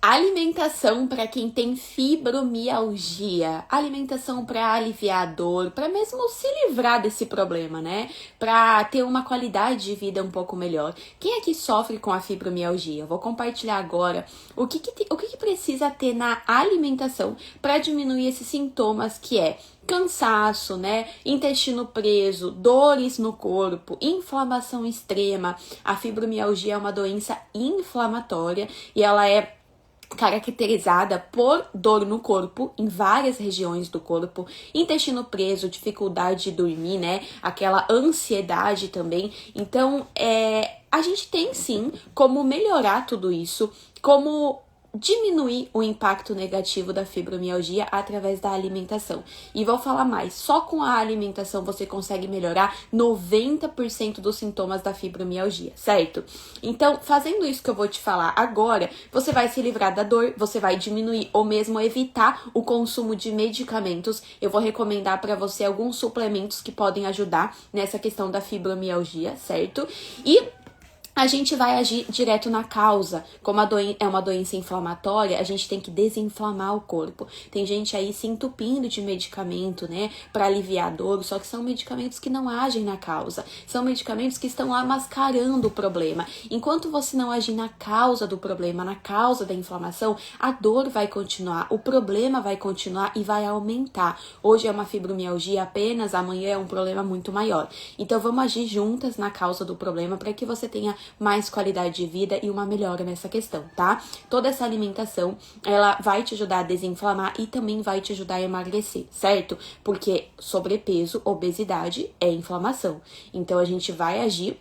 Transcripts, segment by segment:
Alimentação para quem tem fibromialgia, alimentação para aliviar a dor, para mesmo se livrar desse problema, né? Para ter uma qualidade de vida um pouco melhor. Quem aqui sofre com a fibromialgia? Eu vou compartilhar agora o que precisa ter na alimentação para diminuir esses sintomas que é cansaço, né? Intestino preso, dores no corpo, inflamação extrema. A fibromialgia é uma doença inflamatória e ela é caracterizada por dor no corpo, em várias regiões do corpo, intestino preso, dificuldade de dormir, né? Aquela ansiedade também. Então, a gente tem sim como melhorar tudo isso, como diminuir o impacto negativo da fibromialgia através da alimentação. E vou falar mais, só com a alimentação você consegue melhorar 90% dos sintomas da fibromialgia, certo? Então, fazendo isso que eu vou te falar agora, você vai se livrar da dor, você vai diminuir ou mesmo evitar o consumo de medicamentos. Eu vou recomendar para você alguns suplementos que podem ajudar nessa questão da fibromialgia, certo? E a gente vai agir direto na causa. Como é uma doença inflamatória, a gente tem que desinflamar o corpo. Tem gente aí se entupindo de medicamento, né, para aliviar a dor, só que são medicamentos que não agem na causa. São medicamentos que estão lá mascarando o problema. Enquanto você não agir na causa do problema, na causa da inflamação, a dor vai continuar, o problema vai continuar e vai aumentar. Hoje é uma fibromialgia apenas, amanhã é um problema muito maior. Então vamos agir juntas na causa do problema para que você tenha mais qualidade de vida e uma melhora nessa questão, tá? Toda essa alimentação, ela vai te ajudar a desinflamar e também vai te ajudar a emagrecer, certo? Porque sobrepeso, obesidade é inflamação. Então a gente vai agir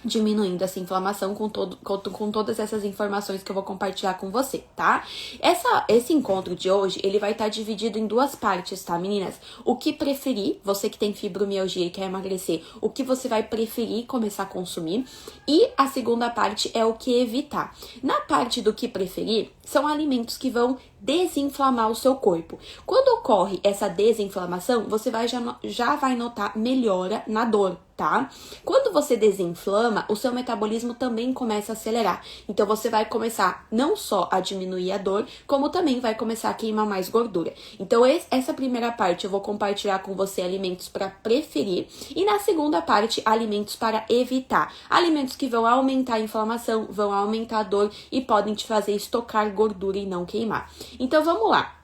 diminuindo essa inflamação com todas essas informações que eu vou compartilhar com você, tá? Esse encontro de hoje, ele vai estar dividido em duas partes, tá, meninas? O que preferir, você que tem fibromialgia e quer emagrecer, o que você vai preferir começar a consumir, e a segunda parte é o que evitar. Na parte do que preferir, são alimentos que vão desinflamar o seu corpo. Quando ocorre essa desinflamação, você já vai notar melhora na dor, tá? Quando você desinflama, o seu metabolismo também começa a acelerar. Então, você vai começar não só a diminuir a dor, como também vai começar a queimar mais gordura. Então, essa primeira parte eu vou compartilhar com você alimentos para preferir. E na segunda parte, alimentos para evitar. Alimentos que vão aumentar a inflamação, vão aumentar a dor e podem te fazer estocar gordura e não queimar. Então, vamos lá.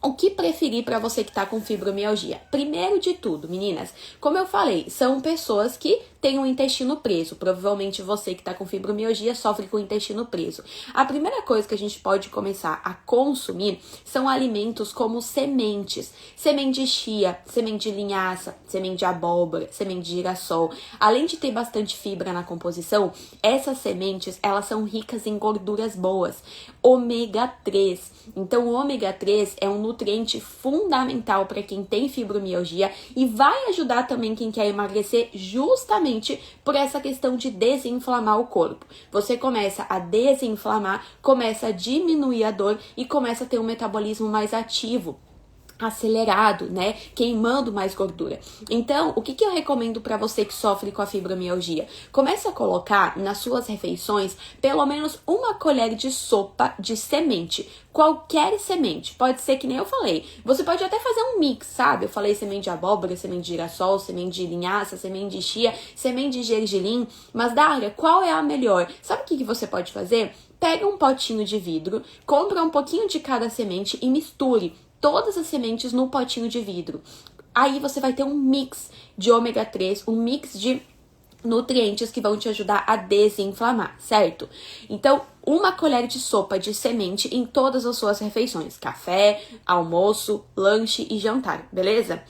O que preferir para você que tá com fibromialgia? Primeiro de tudo, meninas, como eu falei, são pessoas que têm o intestino preso. Provavelmente você que tá com fibromialgia sofre com o intestino preso. A primeira coisa que a gente pode começar a consumir são alimentos como sementes. Semente de chia, semente de linhaça, semente de abóbora, semente de girassol. Além de ter bastante fibra na composição, essas sementes, elas são ricas em gorduras boas. Ômega 3. Então, o ômega 3 é um nutriente fundamental para quem tem fibromialgia e vai ajudar também quem quer emagrecer justamente por essa questão de desinflamar o corpo. Você começa a desinflamar, começa a diminuir a dor e começa a ter um metabolismo mais ativo, acelerado, né? Queimando mais gordura. Então, o que eu recomendo para você que sofre com a fibromialgia? Comece a colocar nas suas refeições pelo menos uma colher de sopa de semente. Qualquer semente. Pode ser que nem eu falei. Você pode até fazer um mix, sabe? Eu falei semente de abóbora, semente de girassol, semente de linhaça, semente de chia, semente de gergelim. Mas, Dália, qual é a melhor? Sabe o que você pode fazer? Pega um potinho de vidro, compra um pouquinho de cada semente e misture todas as sementes no potinho de vidro. Aí você vai ter um mix de ômega 3, um mix de nutrientes que vão te ajudar a desinflamar, certo? Então, uma colher de sopa de semente em todas as suas refeições. Café, almoço, lanche e jantar, beleza?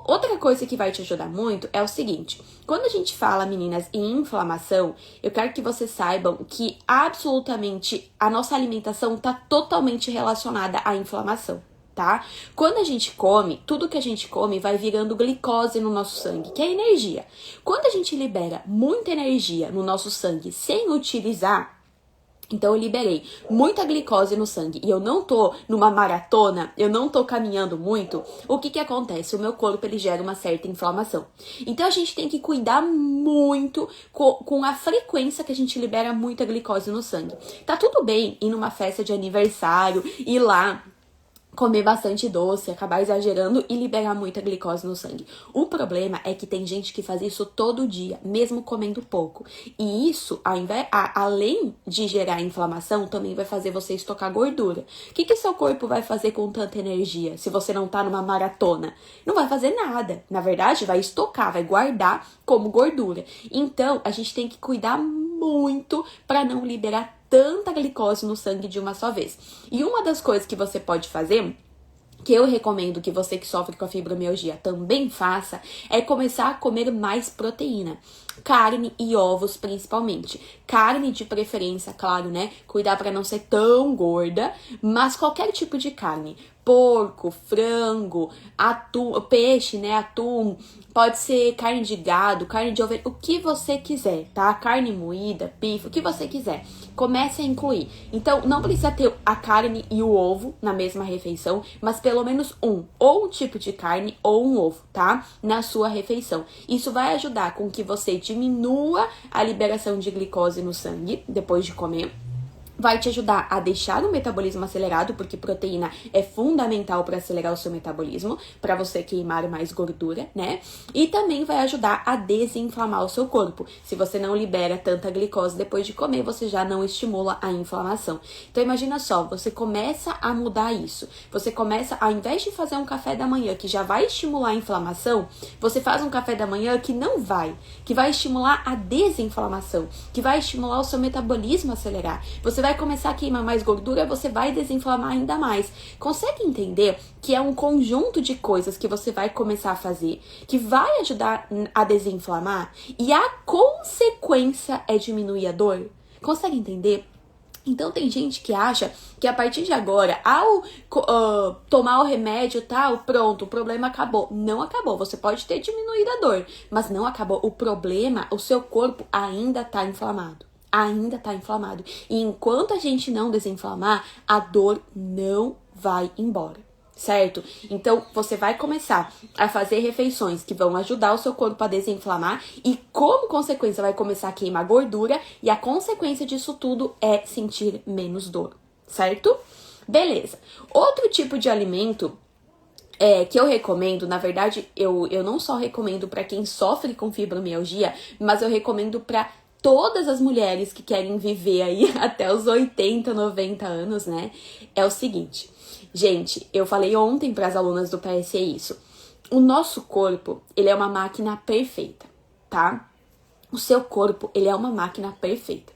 Outra coisa que vai te ajudar muito é o seguinte. Quando a gente fala, meninas, em inflamação, eu quero que vocês saibam que absolutamente a nossa alimentação está totalmente relacionada à inflamação, tá? Quando a gente come, tudo que a gente come vai virando glicose no nosso sangue, que é energia. Quando a gente libera muita energia no nosso sangue sem utilizar, Então eu liberei muita glicose no sangue e eu não tô numa maratona, eu não tô caminhando muito, o que que acontece? O meu corpo, ele gera uma certa inflamação. Então a gente tem que cuidar muito com a frequência que a gente libera muita glicose no sangue. Tá tudo bem ir numa festa de aniversário, ir lá comer bastante doce, acabar exagerando e liberar muita glicose no sangue. O problema é que tem gente que faz isso todo dia, mesmo comendo pouco. E isso, além de gerar inflamação, também vai fazer você estocar gordura. O que seu corpo vai fazer com tanta energia se você não tá numa maratona? Não vai fazer nada. Na verdade, vai estocar, vai guardar como gordura. Então, a gente tem que cuidar muito para não liberar tanta glicose no sangue de uma só vez. E uma das coisas que você pode fazer, que eu recomendo que você que sofre com a fibromialgia também faça, é começar a comer mais proteína. Carne e ovos, principalmente. Carne de preferência, claro, né? Cuidar para não ser tão gorda, mas qualquer tipo de carne. Porco, frango, atum, peixe, né? Atum, pode ser carne de gado, carne de ovelha, o que você quiser, tá? Carne moída, bife, o que você quiser. Comece a incluir. Então, não precisa ter a carne e o ovo na mesma refeição, mas pelo menos ou um tipo de carne ou um ovo, tá? Na sua refeição. Isso vai ajudar com que você diminua a liberação de glicose no sangue depois de comer. Vai te ajudar a deixar o metabolismo acelerado, porque proteína é fundamental para acelerar o seu metabolismo, para você queimar mais gordura, né? E também vai ajudar a desinflamar o seu corpo. Se você não libera tanta glicose depois de comer, você já não estimula a inflamação. Então imagina só, você começa a mudar isso. Você começa, ao invés de fazer um café da manhã que já vai estimular a inflamação, você faz um café da manhã que vai estimular a desinflamação, que vai estimular o seu metabolismo a acelerar. Você vai começar a queimar mais gordura, você vai desinflamar ainda mais. Consegue entender que é um conjunto de coisas que você vai começar a fazer, que vai ajudar a desinflamar, e a consequência é diminuir a dor? Consegue entender? Então tem gente que acha que a partir de agora, ao tomar o remédio tal, pronto, o problema acabou. Não acabou, você pode ter diminuído a dor, mas não acabou. O problema, o seu corpo ainda tá inflamado. Ainda tá inflamado. E enquanto a gente não desinflamar, a dor não vai embora, certo? Então, você vai começar a fazer refeições que vão ajudar o seu corpo a desinflamar e, como consequência, vai começar a queimar gordura e a consequência disso tudo é sentir menos dor, certo? Beleza. Outro tipo de alimento que eu recomendo, na verdade, eu não só recomendo para quem sofre com fibromialgia, mas eu recomendo para todas as mulheres que querem viver aí até os 80, 90 anos, né? É o seguinte, gente, eu falei ontem para as alunas do PSE isso. O nosso corpo, ele é uma máquina perfeita, tá? O seu corpo, ele é uma máquina perfeita.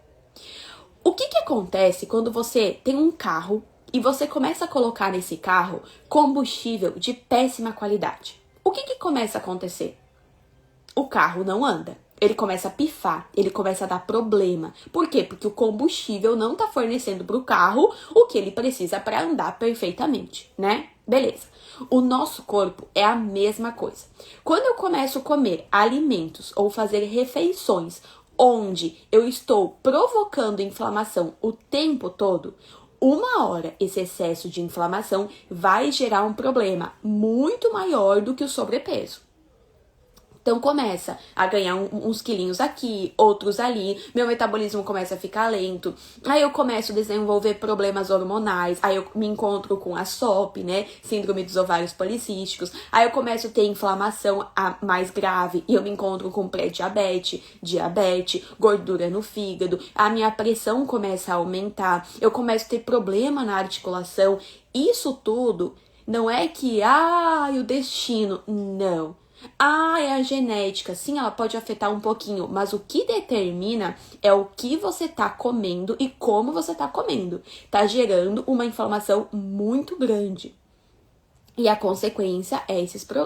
O que acontece quando você tem um carro e você começa a colocar nesse carro combustível de péssima qualidade? O que começa a acontecer? O carro não anda. Ele começa a pifar, ele começa a dar problema. Por quê? Porque o combustível não está fornecendo para o carro o que ele precisa para andar perfeitamente, né? Beleza. O nosso corpo é a mesma coisa. Quando eu começo a comer alimentos ou fazer refeições onde eu estou provocando inflamação o tempo todo, uma hora esse excesso de inflamação vai gerar um problema muito maior do que o sobrepeso. Então começa a ganhar uns quilinhos aqui, outros ali, meu metabolismo começa a ficar lento, aí eu começo a desenvolver problemas hormonais, aí eu me encontro com a SOP, né, síndrome dos ovários policísticos, aí eu começo a ter inflamação mais grave e eu me encontro com pré-diabetes, diabetes, gordura no fígado, a minha pressão começa a aumentar, eu começo a ter problema na articulação. Isso tudo não é que, o destino, não. É a genética, sim, ela pode afetar um pouquinho, mas o que determina é o que você tá comendo e como você tá comendo. Tá gerando uma inflamação muito grande. E a consequência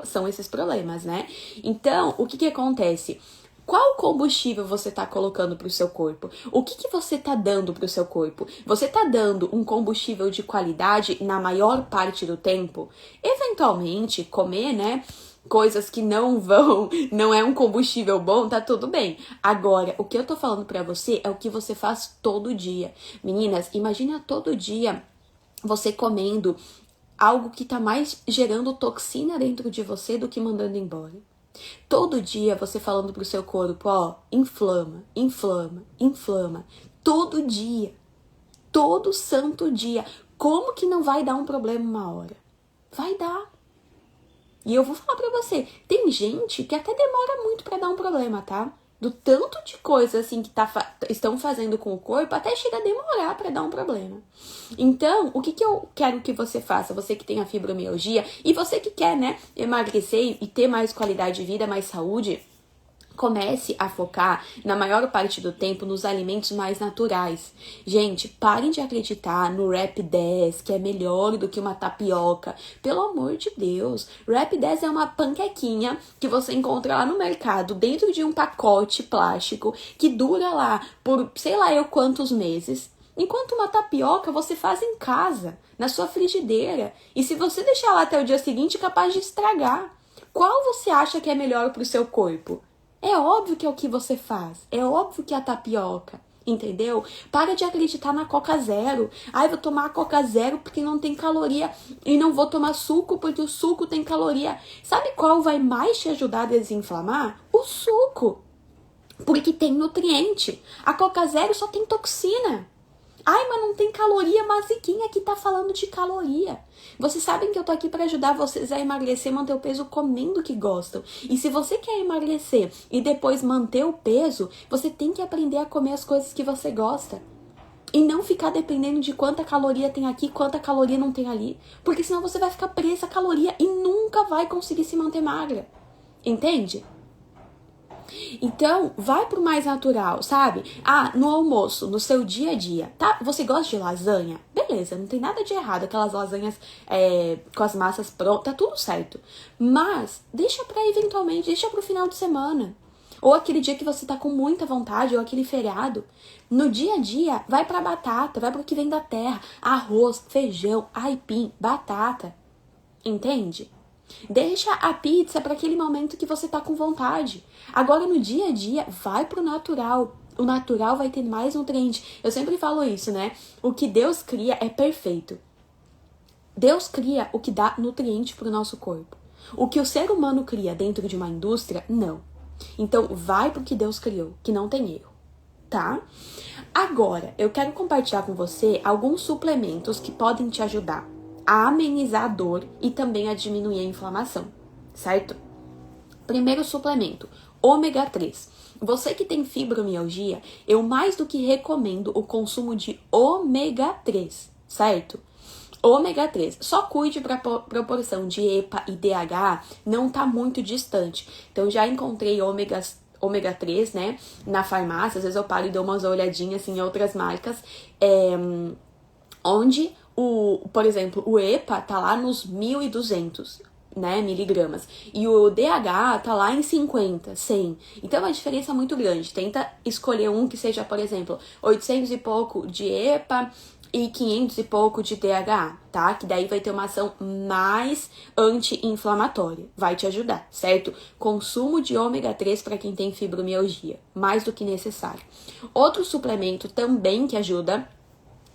são esses problemas, né? Então, o que acontece? Qual combustível você tá colocando pro seu corpo? O que você tá dando pro seu corpo? Você tá dando um combustível de qualidade na maior parte do tempo? Eventualmente, comer, né? coisas que não é um combustível bom, tá tudo bem. Agora, o que eu tô falando pra você é o que você faz todo dia. Meninas, imagina todo dia você comendo algo que tá mais gerando toxina dentro de você do que mandando embora. Todo dia você falando pro seu corpo, ó, inflama, inflama, inflama. Todo dia. Todo santo dia. Como que não vai dar um problema uma hora? Vai dar. E eu vou falar pra você, tem gente que até demora muito pra dar um problema, tá? Do tanto de coisa assim que estão fazendo com o corpo, até chega a demorar pra dar um problema. Então, o que eu quero que você faça? Você que tem a fibromialgia e você que quer, né, emagrecer e ter mais qualidade de vida, mais saúde, comece a focar, na maior parte do tempo, nos alimentos mais naturais. Gente, parem de acreditar no Rap 10, que é melhor do que uma tapioca. Pelo amor de Deus. Rap 10 é uma panquequinha que você encontra lá no mercado, dentro de um pacote plástico, que dura lá por sei lá eu quantos meses. Enquanto uma tapioca você faz em casa, na sua frigideira. E se você deixar lá até o dia seguinte, é capaz de estragar. Qual você acha que é melhor para o seu corpo? É óbvio que é o que você faz. É óbvio que é a tapioca. Entendeu? Para de acreditar na Coca Zero. Ai, vou tomar a Coca Zero porque não tem caloria. E não vou tomar suco porque o suco tem caloria. Sabe qual vai mais te ajudar a desinflamar? O suco. Porque tem nutriente. A Coca Zero só tem toxina. Ai, mas não tem caloria, mas e quem aqui tá falando de caloria? Vocês sabem que eu tô aqui para ajudar vocês a emagrecer, manter o peso comendo o que gostam. E se você quer emagrecer e depois manter o peso, você tem que aprender a comer as coisas que você gosta. E não ficar dependendo de quanta caloria tem aqui, quanta caloria não tem ali. Porque senão você vai ficar presa a caloria e nunca vai conseguir se manter magra. Entende? Então, vai pro mais natural, sabe? Ah, no almoço, no seu dia a dia, tá? Você gosta de lasanha? Beleza, não tem nada de errado. Aquelas lasanhas com as massas prontas, tá tudo certo. Mas, deixa pro final de semana. Ou aquele dia que você tá com muita vontade, ou aquele feriado. No dia a dia, vai pra batata, vai pro que vem da terra. Arroz, feijão, aipim, batata. Entende? Deixa a pizza para aquele momento que você tá com vontade. Agora, no dia a dia, vai pro natural. O natural vai ter mais nutriente. Eu sempre falo isso, né? O que Deus cria é perfeito. Deus cria o que dá nutriente pro nosso corpo. O que o ser humano cria dentro de uma indústria, não. Então, vai pro que Deus criou, que não tem erro, tá? Agora, eu quero compartilhar com você alguns suplementos que podem te ajudar a amenizar a dor e também a diminuir a inflamação, certo? Primeiro suplemento, ômega 3. Você que tem fibromialgia, eu mais do que recomendo o consumo de ômega 3, certo? Ômega 3, só cuide para a proporção de EPA e DHA não tá muito distante. Então já encontrei ômega 3, né, na farmácia, às vezes eu paro e dou umas olhadinhas assim, em outras marcas, onde por exemplo, o EPA tá lá nos 1.200, né, miligramas. E o DHA tá lá em 50, 100. Então é uma diferença muito grande. Tenta escolher um que seja, por exemplo, 800 e pouco de EPA e 500 e pouco de DHA, tá? Que daí vai ter uma ação mais anti-inflamatória. Vai te ajudar, certo? Consumo de ômega 3 para quem tem fibromialgia, mais do que necessário. Outro suplemento também que ajuda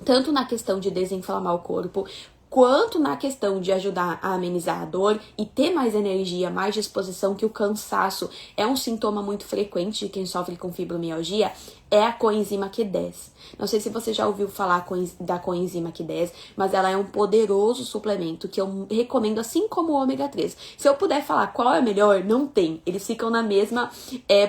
tanto na questão de desinflamar o corpo, quanto na questão de ajudar a amenizar a dor e ter mais energia, mais disposição, que o cansaço é um sintoma muito frequente de quem sofre com fibromialgia, é a coenzima Q10. Não sei se você já ouviu falar da coenzima Q10, mas ela é um poderoso suplemento que eu recomendo, assim como o ômega 3. Se eu puder falar qual é melhor, não tem. Eles ficam na mesma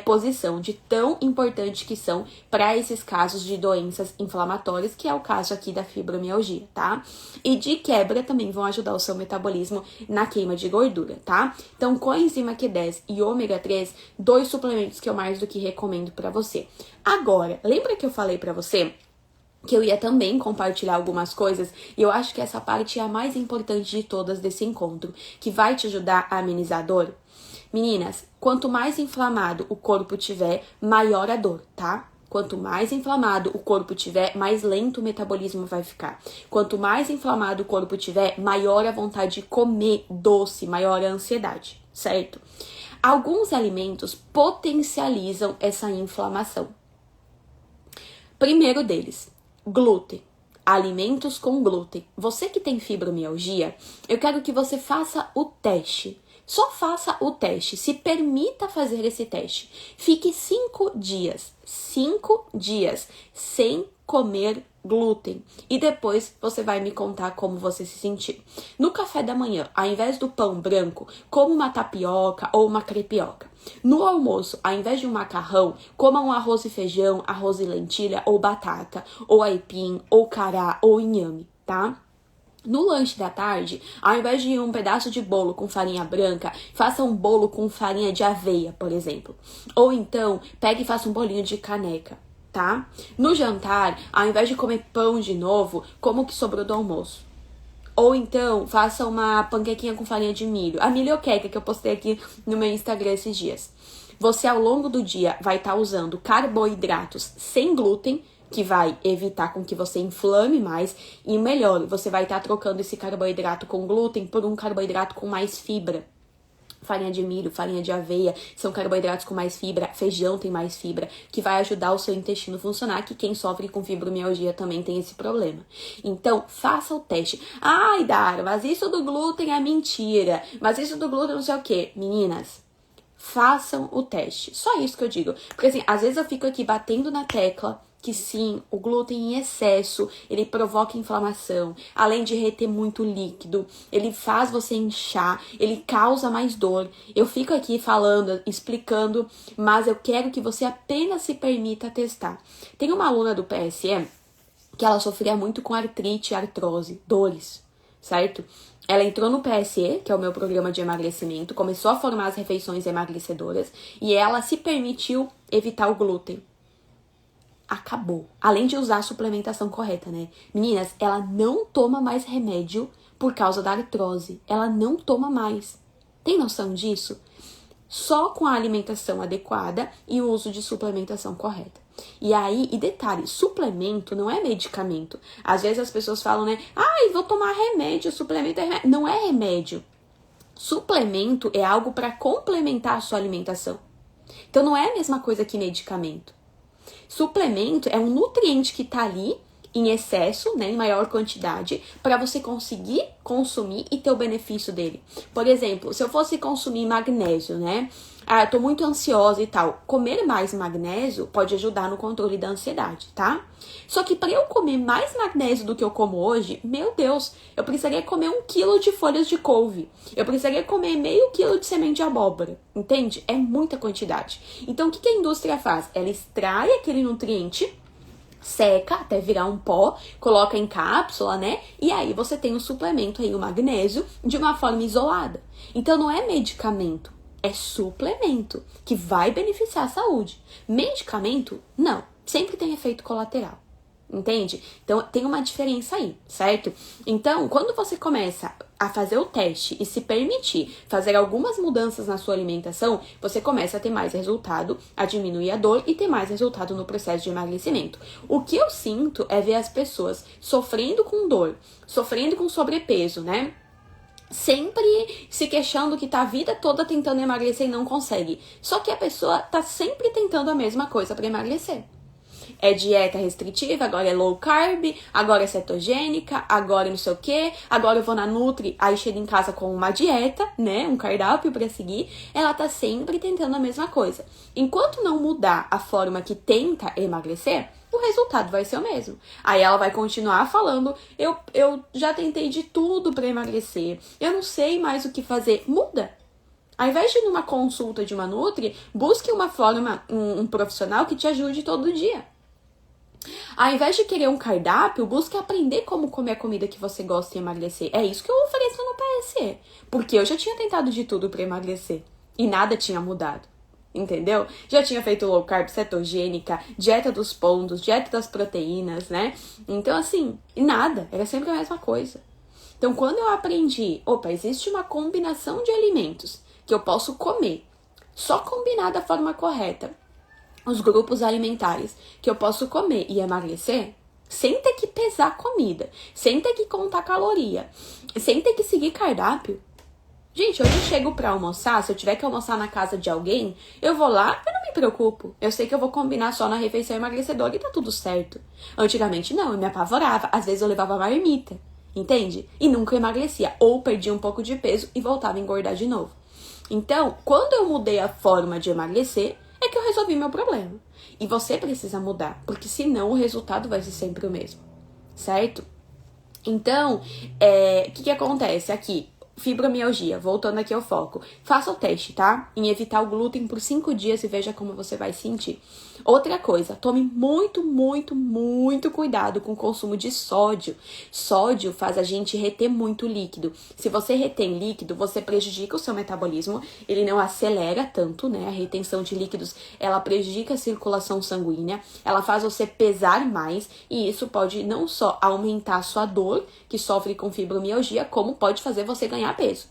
posição de tão importante que são para esses casos de doenças inflamatórias, que é o caso aqui da fibromialgia, tá? E de quebra também vão ajudar o seu metabolismo na queima de gordura, tá? Então, coenzima Q10 e ômega 3, dois suplementos que eu mais do que recomendo para você. Agora, lembra que eu falei pra você que eu ia também compartilhar algumas coisas? E eu acho que essa parte é a mais importante de todas desse encontro, que vai te ajudar a amenizar a dor. Meninas, quanto mais inflamado o corpo tiver, maior a dor, tá? Quanto mais inflamado o corpo tiver, mais lento o metabolismo vai ficar. Quanto mais inflamado o corpo tiver, maior a vontade de comer doce, maior a ansiedade, certo? Alguns alimentos potencializam essa inflamação. Primeiro deles, glúten. Alimentos com glúten. Você que tem fibromialgia, eu quero que você faça o teste. Só faça o teste, se permita fazer esse teste. Fique 5 dias sem comer glúten. E depois você vai me contar como você se sentiu. No café da manhã, ao invés do pão branco, coma uma tapioca ou uma crepioca. No almoço, ao invés de um macarrão, coma um arroz e feijão, arroz e lentilha, ou batata, ou aipim, ou cará, ou inhame, tá? No lanche da tarde, ao invés de um pedaço de bolo com farinha branca, faça um bolo com farinha de aveia, por exemplo. Ou então, pegue e faça um bolinho de caneca, tá? No jantar, ao invés de comer pão de novo, coma o que sobrou do almoço. Ou então, faça uma panquequinha com farinha de milho. A milhoqueca que eu postei aqui no meu Instagram esses dias. Você, ao longo do dia, vai estar usando carboidratos sem glúten, que vai evitar com que você inflame mais, e melhor, você vai estar trocando esse carboidrato com glúten por um carboidrato com mais fibra. Farinha de milho, farinha de aveia, são carboidratos com mais fibra, feijão tem mais fibra, que vai ajudar o seu intestino a funcionar, que quem sofre com fibromialgia também tem esse problema. Então, faça o teste. Ai, Dara, mas isso do glúten é mentira, mas isso do glúten não sei o quê. Meninas, façam o teste. Só isso que eu digo. Porque assim, às vezes eu fico aqui batendo na tecla que sim, o glúten em excesso, ele provoca inflamação, além de reter muito líquido, ele faz você inchar, ele causa mais dor. Eu fico aqui falando, explicando, mas eu quero que você apenas se permita testar. Tem uma aluna do PSE que ela sofria muito com artrite, artrose, dores, certo? Ela entrou no PSE, que é o meu programa de emagrecimento, começou a formar as refeições emagrecedoras e ela se permitiu evitar o glúten. Acabou. Além de usar a suplementação correta, né? Meninas, ela não toma mais remédio por causa da artrose. Ela não toma mais. Tem noção disso? Só com a alimentação adequada e o uso de suplementação correta. E aí, e detalhe, suplemento não é medicamento. Às vezes as pessoas falam, né? Ai, vou tomar remédio, suplemento é remédio. Não é remédio. Suplemento é algo para complementar a sua alimentação. Então não é a mesma coisa que medicamento. Suplemento é um nutriente que tá ali em excesso, né, em maior quantidade, para você conseguir consumir e ter o benefício dele. Por exemplo, se eu fosse consumir magnésio, né? Ah, tô muito ansiosa e tal. Comer mais magnésio pode ajudar no controle da ansiedade, tá? Só que para eu comer mais magnésio do que eu como hoje, meu Deus, eu precisaria comer 1 quilo de folhas de couve. Eu precisaria comer meio quilo de semente de abóbora, entende? É muita quantidade. Então, o que a indústria faz? Ela extrai aquele nutriente, seca até virar um pó, coloca em cápsula, né? E aí você tem o suplemento aí, o magnésio, de uma forma isolada. Então não é medicamento, é suplemento, que vai beneficiar a saúde. Medicamento, não. Sempre tem efeito colateral. Entende? Então tem uma diferença aí, certo? Então, quando você começa a fazer o teste e se permitir fazer algumas mudanças na sua alimentação, você começa a ter mais resultado, a diminuir a dor e ter mais resultado no processo de emagrecimento. O que eu sinto é ver as pessoas sofrendo com dor, sofrendo com sobrepeso, né? Sempre se queixando que tá a vida toda tentando emagrecer e não consegue. Só que a pessoa tá sempre tentando a mesma coisa para emagrecer. É dieta restritiva, agora é low carb, agora é cetogênica, agora não sei o que, agora eu vou na Nutri, aí chega em casa com uma dieta, né, um cardápio pra seguir, ela tá sempre tentando a mesma coisa. Enquanto não mudar a forma que tenta emagrecer, o resultado vai ser o mesmo. Aí ela vai continuar falando, eu já tentei de tudo pra emagrecer, eu não sei mais o que fazer. Muda. Ao invés de ir numa consulta de uma Nutri, busque uma forma, um profissional que te ajude todo dia. Ao invés de querer um cardápio, busque aprender como comer a comida que você gosta e emagrecer. É isso que eu ofereço no PSE. Porque eu já tinha tentado de tudo pra emagrecer. E nada tinha mudado. Entendeu? Já tinha feito low carb, cetogênica, dieta dos pontos, dieta das proteínas, né? Então, assim, nada. Era sempre a mesma coisa. Então, quando eu aprendi, existe uma combinação de alimentos que eu posso comer, só combinar da forma correta, os grupos alimentares que eu posso comer e emagrecer sem ter que pesar a comida, sem ter que contar caloria, sem ter que seguir cardápio. Gente, hoje eu chego pra almoçar, se eu tiver que almoçar na casa de alguém, eu vou lá, eu não me preocupo. Eu sei que eu vou combinar só na refeição emagrecedora e tá tudo certo. Antigamente não, eu me apavorava, às vezes eu levava marmita, entende? E nunca emagrecia, ou perdia um pouco de peso e voltava a engordar de novo. Então, quando eu mudei a forma de emagrecer, é que eu resolvi meu problema. E você precisa mudar, porque senão o resultado vai ser sempre o mesmo, certo? Então, o que acontece aqui? Fibromialgia, voltando aqui ao foco. Faça o teste, tá? Em evitar o glúten por 5 dias e veja como você vai sentir. Outra coisa, tome muito, muito, muito cuidado com o consumo de sódio. Sódio faz a gente reter muito líquido. Se você retém líquido, você prejudica o seu metabolismo. Ele não acelera tanto, né? A retenção de líquidos, ela prejudica a circulação sanguínea. Ela faz você pesar mais. E isso pode não só aumentar a sua dor, que sofre com fibromialgia, como pode fazer você ganhar peso.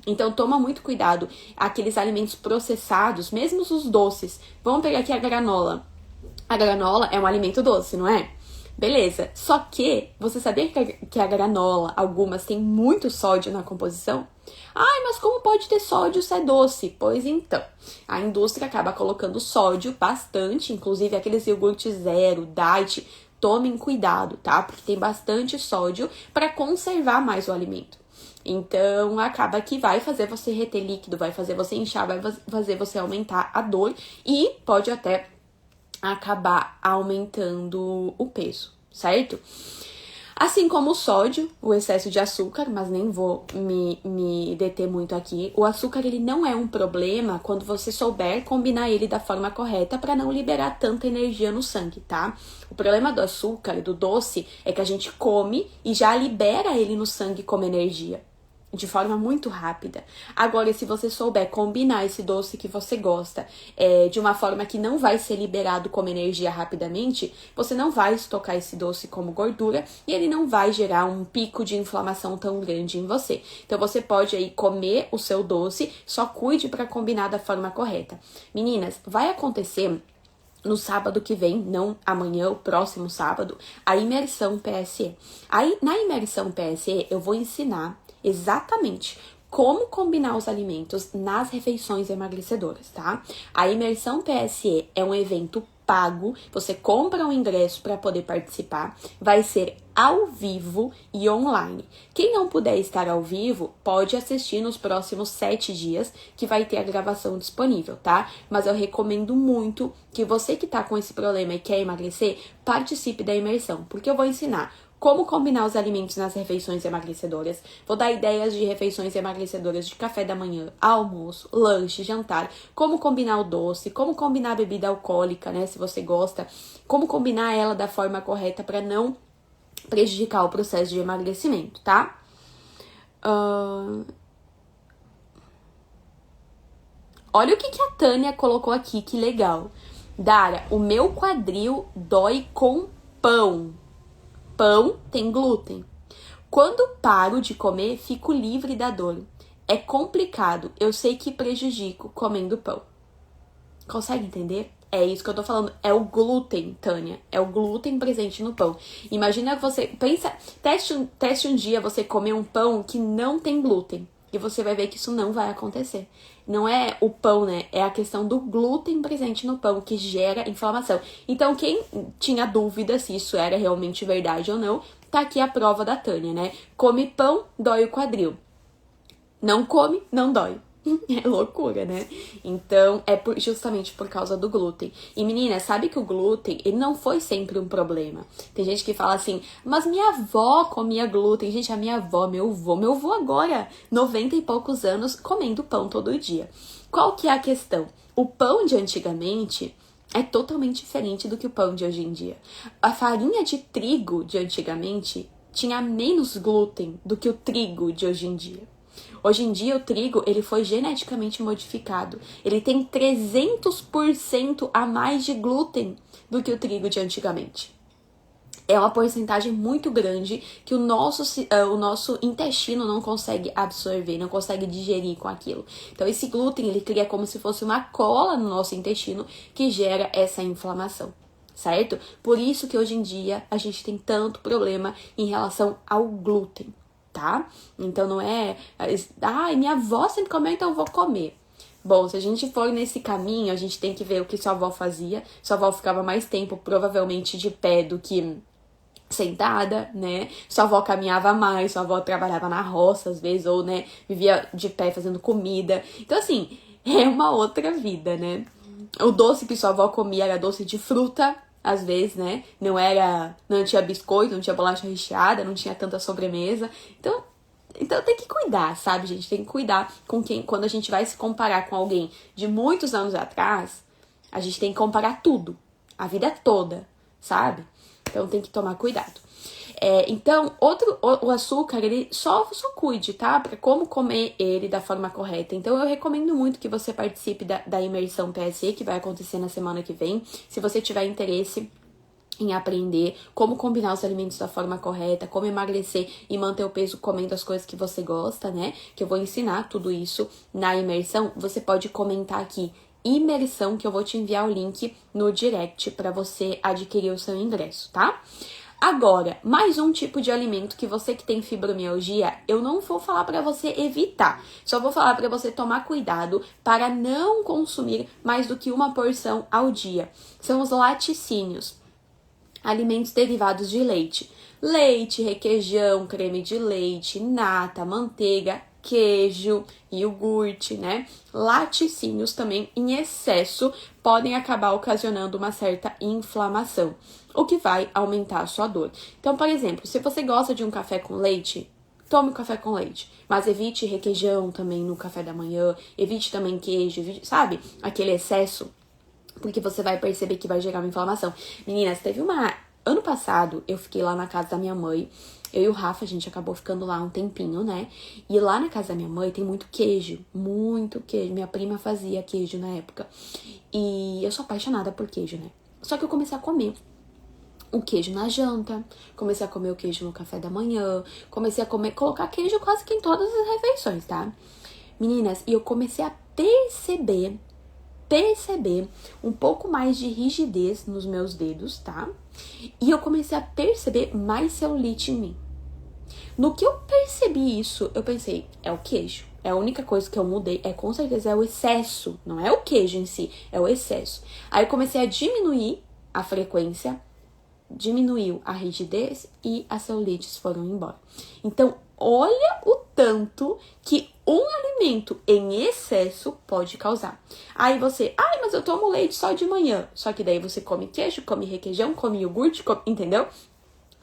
Então toma muito cuidado. Aqueles alimentos processados, mesmo os doces. Vamos pegar aqui a granola. A granola é um alimento doce, não é? Beleza. Só que, você sabia que a granola, algumas, tem muito sódio na composição? Ai, mas como pode ter sódio se é doce? Pois então, a indústria acaba colocando sódio bastante, inclusive aqueles iogurtes zero, diet. Tomem cuidado, tá? Porque tem bastante sódio para conservar mais o alimento. Então, acaba que vai fazer você reter líquido, vai fazer você inchar, vai fazer você aumentar a dor e pode até acabar aumentando o peso, certo? Assim como o sódio, o excesso de açúcar, mas nem vou me deter muito aqui. O açúcar, ele não é um problema quando você souber combinar ele da forma correta para não liberar tanta energia no sangue, tá? O problema do açúcar, do doce, é que a gente come e já libera ele no sangue como energia, de forma muito rápida. Agora, se você souber combinar esse doce que você gosta de uma forma que não vai ser liberado como energia rapidamente, você não vai estocar esse doce como gordura e ele não vai gerar um pico de inflamação tão grande em você. Então, você pode aí comer o seu doce, só cuide para combinar da forma correta. Meninas, vai acontecer no sábado que vem, não amanhã, o próximo sábado, a imersão PSE. Aí, na imersão PSE, eu vou ensinar exatamente como combinar os alimentos nas refeições emagrecedoras, tá? A imersão PSE é um evento pago, você compra um ingresso para poder participar, vai ser ao vivo e online. Quem não puder estar ao vivo, pode assistir nos próximos 7 dias, que vai ter a gravação disponível, tá? Mas eu recomendo muito que você que tá com esse problema e quer emagrecer, participe da imersão, porque eu vou ensinar como combinar os alimentos nas refeições emagrecedoras. Vou dar ideias de refeições emagrecedoras de café da manhã, almoço, lanche, jantar. Como combinar o doce, como combinar a bebida alcoólica, né, se você gosta. Como combinar ela da forma correta para não prejudicar o processo de emagrecimento, tá? Olha o que a Tânia colocou aqui, que legal. Dara, o meu quadril dói com pão. Pão tem glúten. Quando paro de comer, fico livre da dor. É complicado, eu sei que prejudico comendo pão. Consegue entender? É isso que eu tô falando. É o glúten, Tânia. É o glúten presente no pão. Imagina que você... Teste um dia você comer um pão que não tem glúten. E você vai ver que isso não vai acontecer. Não é o pão, né? É a questão do glúten presente no pão que gera inflamação. Então, quem tinha dúvida se isso era realmente verdade ou não, tá aqui a prova da Tânia, né? Come pão, dói o quadril. Não come, não dói. É loucura, né? Então, justamente por causa do glúten. E menina, sabe que o glúten, ele não foi sempre um problema. Tem gente que fala assim, mas minha avó comia glúten. Gente, a minha avó, meu avô agora, 90 e poucos anos, comendo pão todo dia. Qual que é a questão? O pão de antigamente é totalmente diferente do que o pão de hoje em dia. A farinha de trigo de antigamente tinha menos glúten do que o trigo de hoje em dia. Hoje em dia, o trigo, ele foi geneticamente modificado. Ele tem 300% a mais de glúten do que o trigo de antigamente. É uma porcentagem muito grande que o nosso intestino não consegue absorver, não consegue digerir com aquilo. Então, esse glúten, ele cria como se fosse uma cola no nosso intestino que gera essa inflamação, certo? Por isso que hoje em dia a gente tem tanto problema em relação ao glúten, tá? Então, não é... minha avó sempre comeu, então eu vou comer. Bom, se a gente for nesse caminho, a gente tem que ver o que sua avó fazia. Sua avó ficava mais tempo, provavelmente, de pé do que sentada, né? Sua avó caminhava mais, sua avó trabalhava na roça, às vezes, ou, né, vivia de pé fazendo comida. Então, assim, é uma outra vida, né? O doce que sua avó comia era doce de fruta, às vezes, né? Não tinha biscoito, não tinha bolacha recheada, não tinha tanta sobremesa. Então tem que cuidar, sabe, gente? Tem que cuidar quando a gente vai se comparar com alguém de muitos anos atrás, a gente tem que comparar tudo, a vida toda, sabe? Então tem que tomar cuidado. Então, o açúcar, ele só cuide, tá? Pra como comer ele da forma correta. Então, eu recomendo muito que você participe da imersão PSE, que vai acontecer na semana que vem. Se você tiver interesse em aprender como combinar os alimentos da forma correta, como emagrecer e manter o peso comendo as coisas que você gosta, né? Que eu vou ensinar tudo isso na imersão. Você pode comentar aqui imersão, que eu vou te enviar o link no direct para você adquirir o seu ingresso, tá? Agora, mais um tipo de alimento que você que tem fibromialgia, eu não vou falar para você evitar, só vou falar para você tomar cuidado para não consumir mais do que uma porção ao dia. São os laticínios, alimentos derivados de leite. Leite, requeijão, creme de leite, nata, manteiga, queijo, iogurte, né? Laticínios também em excesso podem acabar ocasionando uma certa inflamação, o que vai aumentar a sua dor. Então, por exemplo, se você gosta de um café com leite, tome o café com leite, mas evite requeijão também no café da manhã, evite também queijo, sabe? Aquele excesso, porque você vai perceber que vai gerar uma inflamação. Meninas, ano passado, eu fiquei lá na casa da minha mãe. Eu e o Rafa, a gente acabou ficando lá um tempinho, né? E lá na casa da minha mãe tem muito queijo. Muito queijo. Minha prima fazia queijo na época. E eu sou apaixonada por queijo, né? Só que eu comecei a comer o queijo na janta. Comecei a comer o queijo no café da manhã. Comecei a colocar queijo quase que em todas as refeições, tá? Meninas, e eu comecei a perceber um pouco mais de rigidez nos meus dedos, tá? E eu comecei a perceber mais celulite em mim. No que eu percebi isso, eu pensei, é o queijo. É a única coisa que eu mudei, com certeza é o excesso. Não é o queijo em si, é o excesso. Aí eu comecei a diminuir a frequência, diminuiu a rigidez e as celulites foram embora. Então, olha o tanto que um alimento em excesso pode causar. Aí você, mas eu tomo leite só de manhã. Só que daí você come queijo, come requeijão, come iogurte, entendeu?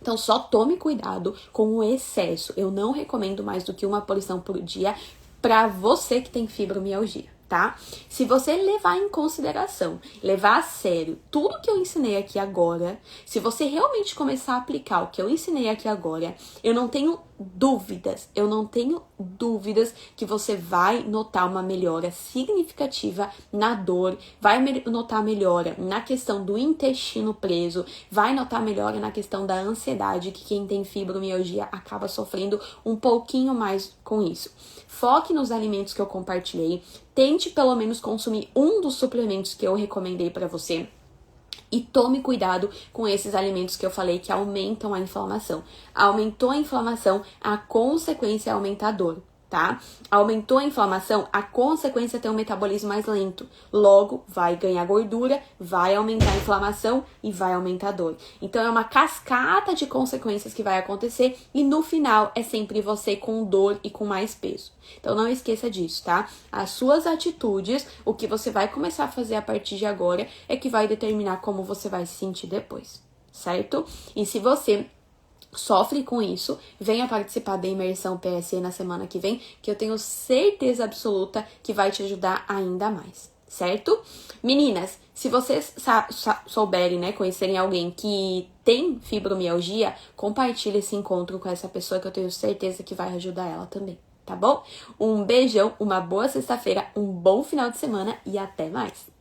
Então, só tome cuidado com o excesso. Eu não recomendo mais do que uma porção por dia para você que tem fibromialgia, tá? Se você levar em consideração, levar a sério tudo que eu ensinei aqui agora, se você realmente começar a aplicar o que eu ensinei aqui agora, eu não tenho dúvidas que você vai notar uma melhora significativa na dor, vai notar melhora na questão do intestino preso, vai notar melhora na questão da ansiedade, que quem tem fibromialgia acaba sofrendo um pouquinho mais com isso. Foque nos alimentos que eu compartilhei, tente pelo menos consumir um dos suplementos que eu recomendei para você. E tome cuidado com esses alimentos que eu falei que aumentam a inflamação. Aumentou a inflamação, a consequência aumenta a dor, tá? Aumentou a inflamação, a consequência é ter um metabolismo mais lento. Logo, vai ganhar gordura, vai aumentar a inflamação e vai aumentar a dor. Então, é uma cascata de consequências que vai acontecer e no final é sempre você com dor e com mais peso. Então, não esqueça disso, tá? As suas atitudes, o que você vai começar a fazer a partir de agora é que vai determinar como você vai se sentir depois, certo? E se você sofre com isso, venha participar da imersão PSE na semana que vem, que eu tenho certeza absoluta que vai te ajudar ainda mais, certo? Meninas, se vocês souberem, né, conhecerem alguém que tem fibromialgia, compartilhe esse encontro com essa pessoa que eu tenho certeza que vai ajudar ela também, tá bom? Um beijão, uma boa sexta-feira, um bom final de semana e até mais!